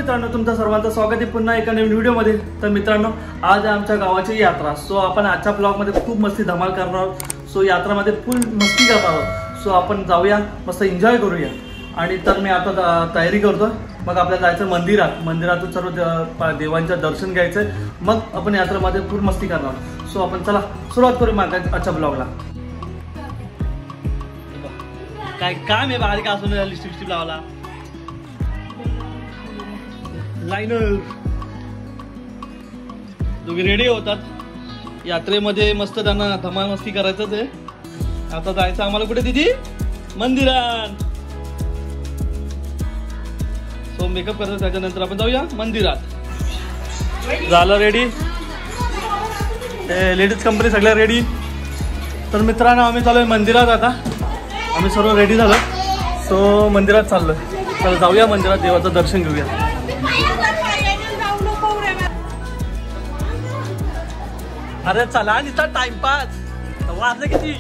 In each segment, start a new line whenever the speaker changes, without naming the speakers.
मित्रांनो, तुमचं सर्वांचं स्वागत आहे पुन्हा एका नवीन व्हिडिओमध्ये। तर मित्रांनो, आज आहे आमच्या गावाची यात्रा। सो आपण आजच्या ब्लॉगमध्ये खूप मस्ती धमाल करणार आहोत। सो यात्रामध्ये फुल मस्ती करणार आहोत। सो आपण जाऊया, मस्त एन्जॉय करूया। आणि तर मी आता तयारी करतो। मग आपल्याला जायचं मंदिरात। मंदिरातून सर्व देवांचं दर्शन घ्यायचं, मग आपण यात्रेमध्ये फुल मस्ती करणार। सो आपण चला सुरुवात करू मग आजच्या ब्लॉगला। काय काम आहे बारीक असून लिपस्टिक लावला लाइनर। दोघे रेडी होतात यात्रेमध्ये, मस्त त्यांना धमाल मस्ती करायचंच आहे। आता जायचं आम्हाला कुठे दीदी? मंदिरात। सो मेकअप करायचं, त्याच्यानंतर आपण जाऊया मंदिरात। झालं रेडी, लेडीज कंपनी सगळ्या रेडी। तर मित्रांनो, आम्ही चालूय मंदिरात। आता आम्ही सर्व रेडी झालो। सो मंदिरात चाललोय। चला जाऊया मंदिरात, देवाचं दर्शन घेऊया। अरे चला नुसता टाइमपास, वाजले किती?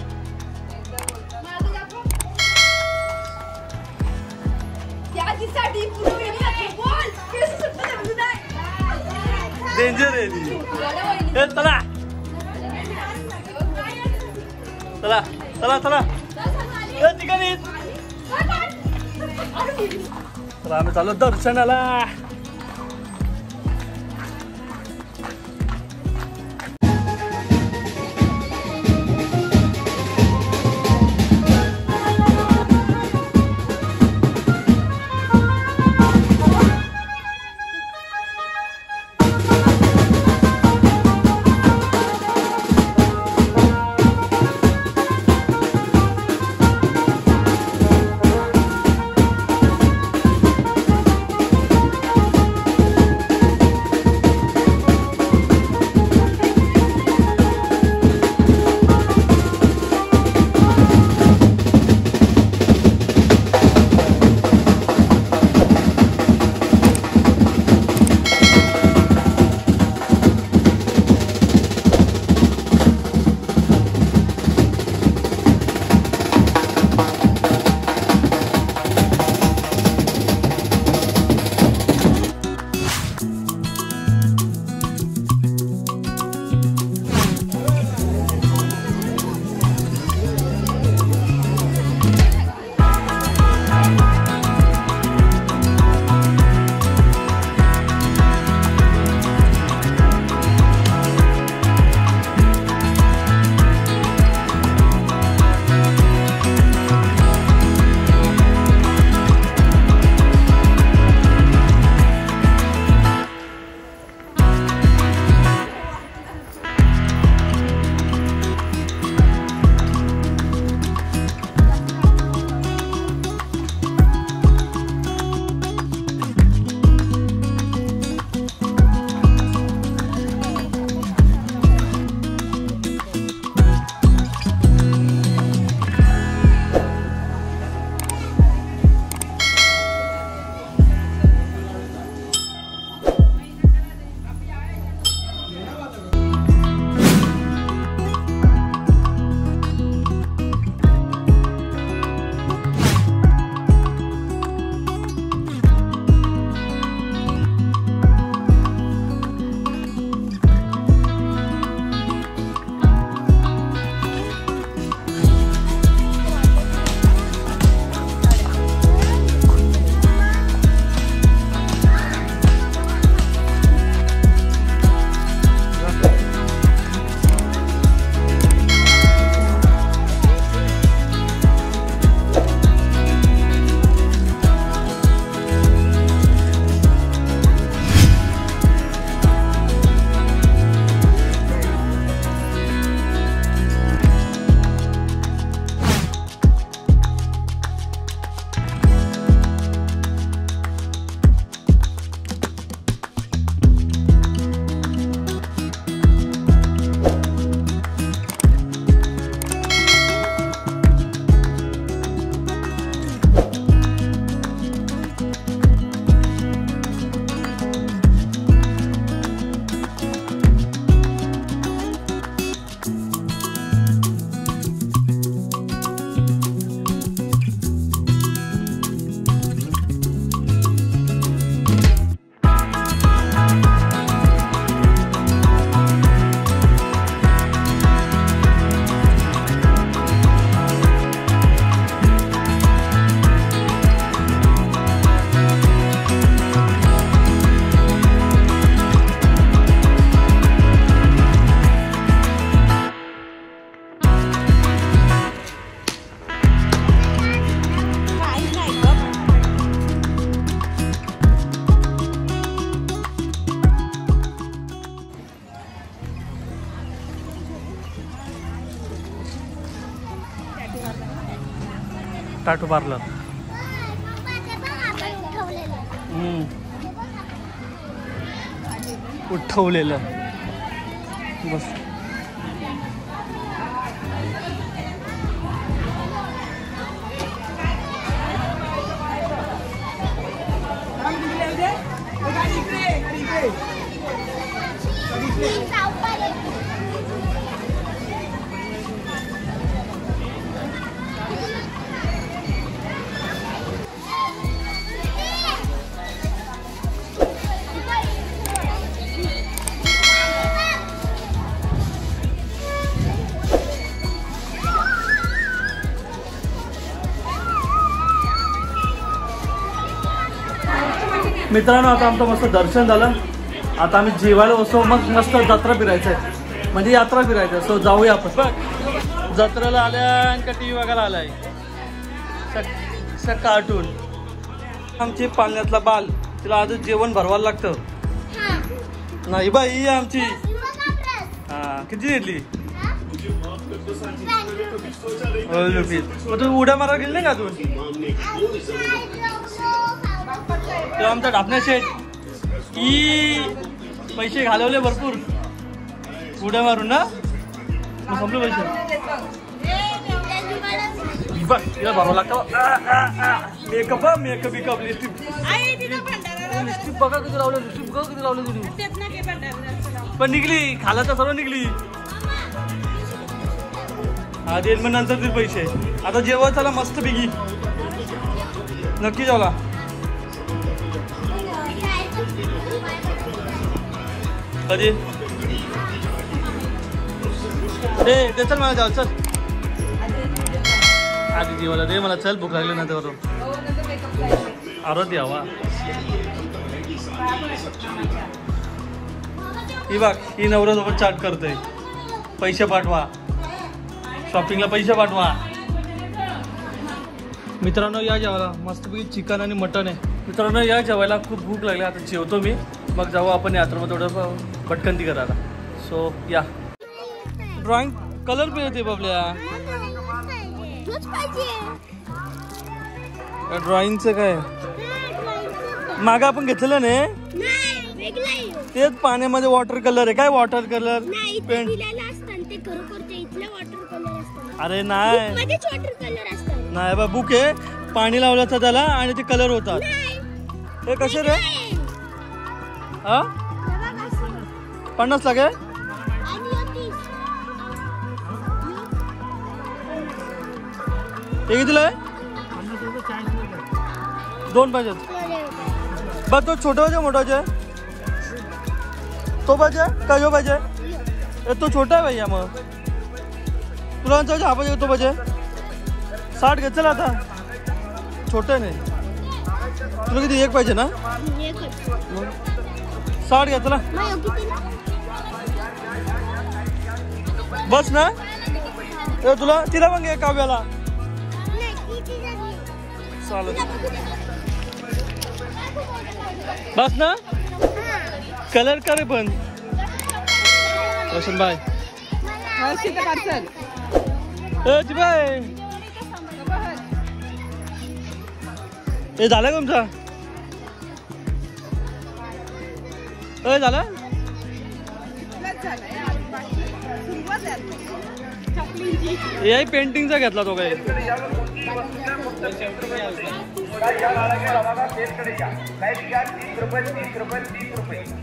डेंजर आहे ती। चला चला चला चला ठिकाणी। तर आम्ही चालू दर्शनाला। टाटू पार्लर. उठवलेलं बस. मित्रांनो आता आमचं मस्त दर्शन झालं. आता आम्ही जेवायला बसतो, मग मस्त जत्रा फिरायचं आहे, म्हणजे यात्रा फिरायचं. सो जाऊया आपण. बघ जत्रेला आल्या का टी व्ही बघायला आलाय कार्टून. आमची पाळण्यातला बाल, तिला आजच जेवण भरवायला लागतं. नाही बाई ही आमची. हा किती घेतली? तू उड्या मारा गेली नाही का तू? तो आमचा ढापण्या शेट पैसे घालवले भरपूर उड्या मारून ना. संपले पैसे भरावं लागतं. मेकअप मेकअप लिपस्टिक बघा किती लावलं. लिपस्टिक बघा किती लावलं तुम्ही. पण निघली खाला तर सर्व निघली. हा देईल मग नंतर ते पैसे. आता जेव्हा चला मस्त पैकी नक्की जेवला. कधी ते चल मला जाऊ. चल आधी जेवायला दे मला. चल भूक लागली ना त्यावर. आरोग्य हवा ही बघ. ही नवऱ्यासोबत चाट करते. पैसे पाठवा, शॉपिंगला पैसे पाठवा. मित्रांनो या जेवायला मस्तपैकी चिकन आणि मटन आहे. मित्रांनो या जेवायला खूप भूक लागली. आता जेवतो मी, मग जाऊ आपण यात्रेमध्ये थोडं पटकंती करायला. सो या. ड्रॉइंग कलर पण येते बाबल्या. ड्रॉइंगचं काय मागं आपण घेतलेलं नाही, तेच पाण्यामध्ये वॉटर कलर आहे. काय वॉटर कलर पेंट? अरे नाही नाही बा, बुक आहे. पाणी लावलं तर त्याला आणि ते कलर होतात. हे कसे रे? हा 50 लागे. हे कितीला आहे? 2 पाहिजेत. बस तो छोटा पाहिजे मोठा पाहिजे? तो पाहिजे का जो पाहिजे? तो छोटा आहे भैया. मग तुला हा पाहिजे तो पाहिजे? 60 घे. चल आता छोटं नाही. तुला किती एक पाहिजे ना? 60 घ्या. चला बस ना. तुला तिला पण घे काव्याला. चालेल बस ना. कलर करे पण रोशन भाई. बाय. हे झालं का तुमचा? झालं. हे पेंटिंगचा घेतला तो काय.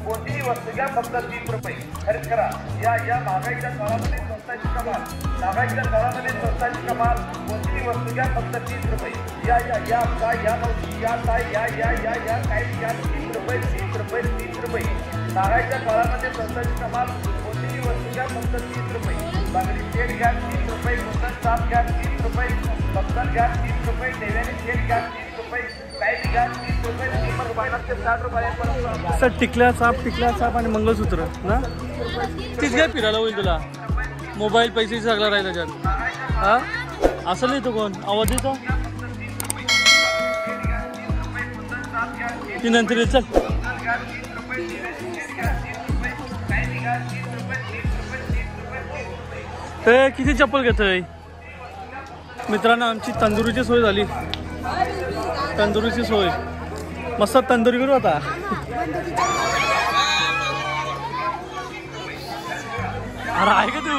कोणतीही वस्तू घ्या फक्त 30 रुपये खरेदी करा. या महागाईच्या काळामध्ये स्वस्ताची कमाल. महागाईच्या काळामध्ये स्वस्ताची कमाल. कोणतीही वस्तू घ्या फक्त 30 रुपये. या नव्हती या काय या काय 30 रुपये 30 रुपये 30 रुपये. महागाईच्या काळामध्ये स्वस्ताची कमाल. कोणतीही वस्तू घ्या फक्त 30 रुपये. बांगडी सेट घ्या 30 रुपये. कुंदन साप घ्या 30 रुपये. बक्कल घ्या 30 रुपये. देव्याने सेट घ्या 30 रुपये. पाईप घ्या 30 रुपये. 60 रुपये.
सर टिकल्या साप आणि मंगळसूत्र ना. तीच काय फिरायला होईल तुला. मोबाईल पैसे सगळं राहील त्याच्यात. हा असं नाही तो कोण आवाज येतो ती नंतर. चल किती चप्पल घेतोय? मित्रांनो आमची तंदुरीची सोय झाली. तंदुरीची सोय मस्त तंदुरी करू आता. अरे आहे का तू?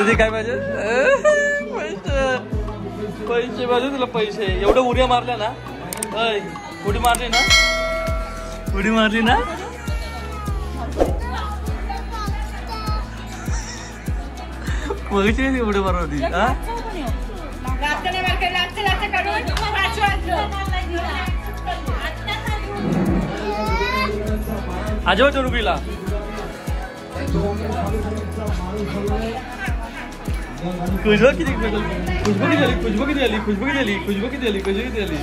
दीदी काय पाहिजे? पैसे पाहिजे तुला पैसे. एवढं उड्या मारल्या ना. उडी मारली ना. उडी मारली ना. बघितली उडी मारवली. आजोबा चोरुकीला खुशबू किती खुशबू किती आली. खुशबू किती आली. खुशबू किती आली. खुशबू किती आली. खुशबू किती आली.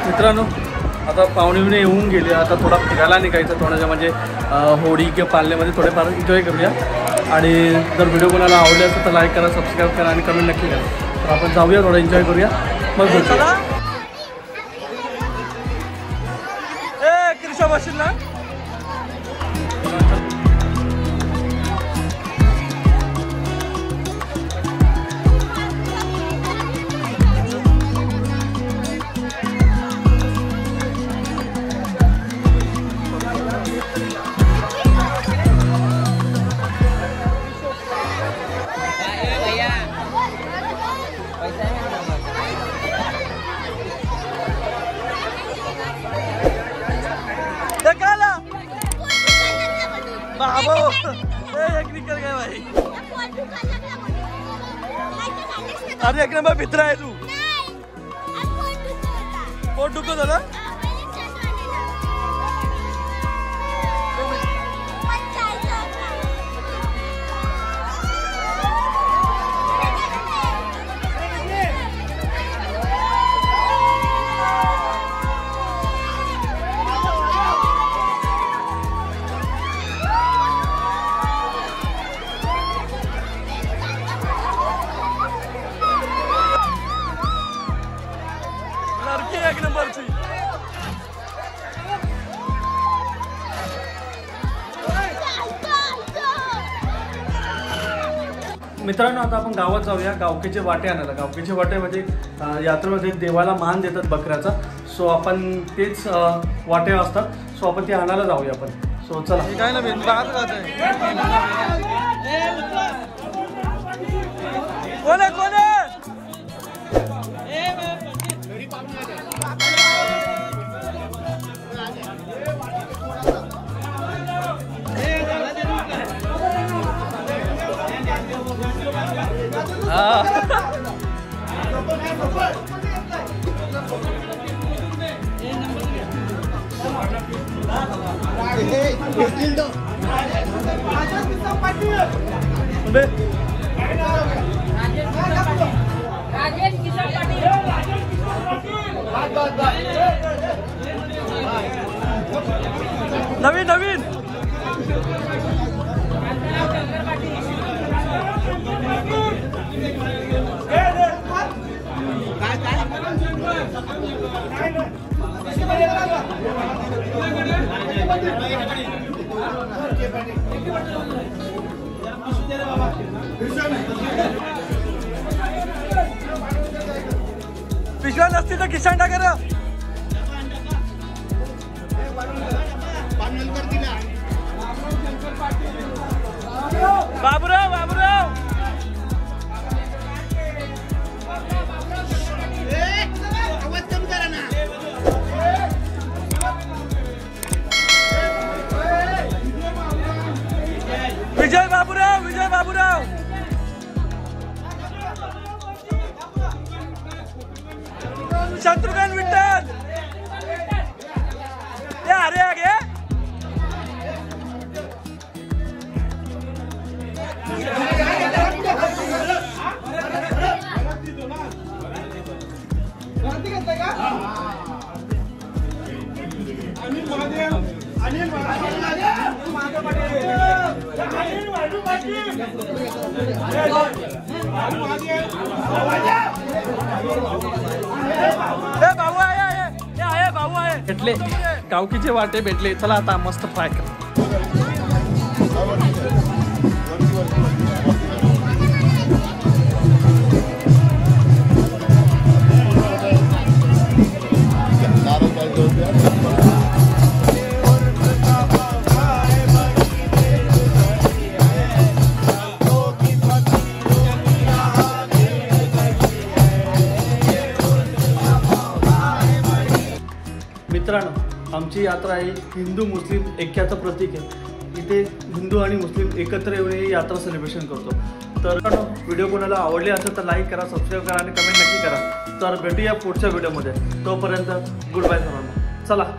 मित्रांनो आता पाहुणे येऊन गेले. आता थोडा फिरायला निघायचं थोडंसं म्हणजे होळी किंवा पालण्यामध्ये थोडेफार एन्जॉय करूया. आणि जर व्हिडिओ कोणाला आवडले असेल तर लाईक करा, सबस्क्राईब करा आणि कमेंट नक्की करा. तर आपण जाऊया थोडं एन्जॉय करूया मग भेटूया. क्रिशा बसशील ना. अरे एक नंबर मित्र आहे तू. पोट दुखत झालं. मित्रांनो आता आपण गावात जाऊया गावकीचे वाटे आणायला. गावकीचे वाटे म्हणजे यात्रेमध्ये देवाला मान देतात बकऱ्याचा. सो आपण तेच वाटे असतात. सो आपण ते आणायला जाऊया आपण. सो चला. काय ना कोण कोण नवीन नवीन पिशव्या नसती तर खिशान टाका रे. भेटले गावकीचे वाटे भेटले. चला आता मस्त फ्राय कर. मित्रांनो, आमची यात्रा ही हिंदू मुस्लिम ऐक्याचं प्रतीक आहे. इथे हिंदू आणि मुस्लिम एकत्र येऊन ही यात्रा सेलिब्रेशन करतो. तर व्हिडिओ कोणाला आवडले असेल तर लाईक करा, सबस्क्राईब करा आणि कमेंट नक्की करा. तर भेटूया पुढच्या व्हिडिओमध्ये. तोपर्यंत गुड बाय सर्वांना. चला.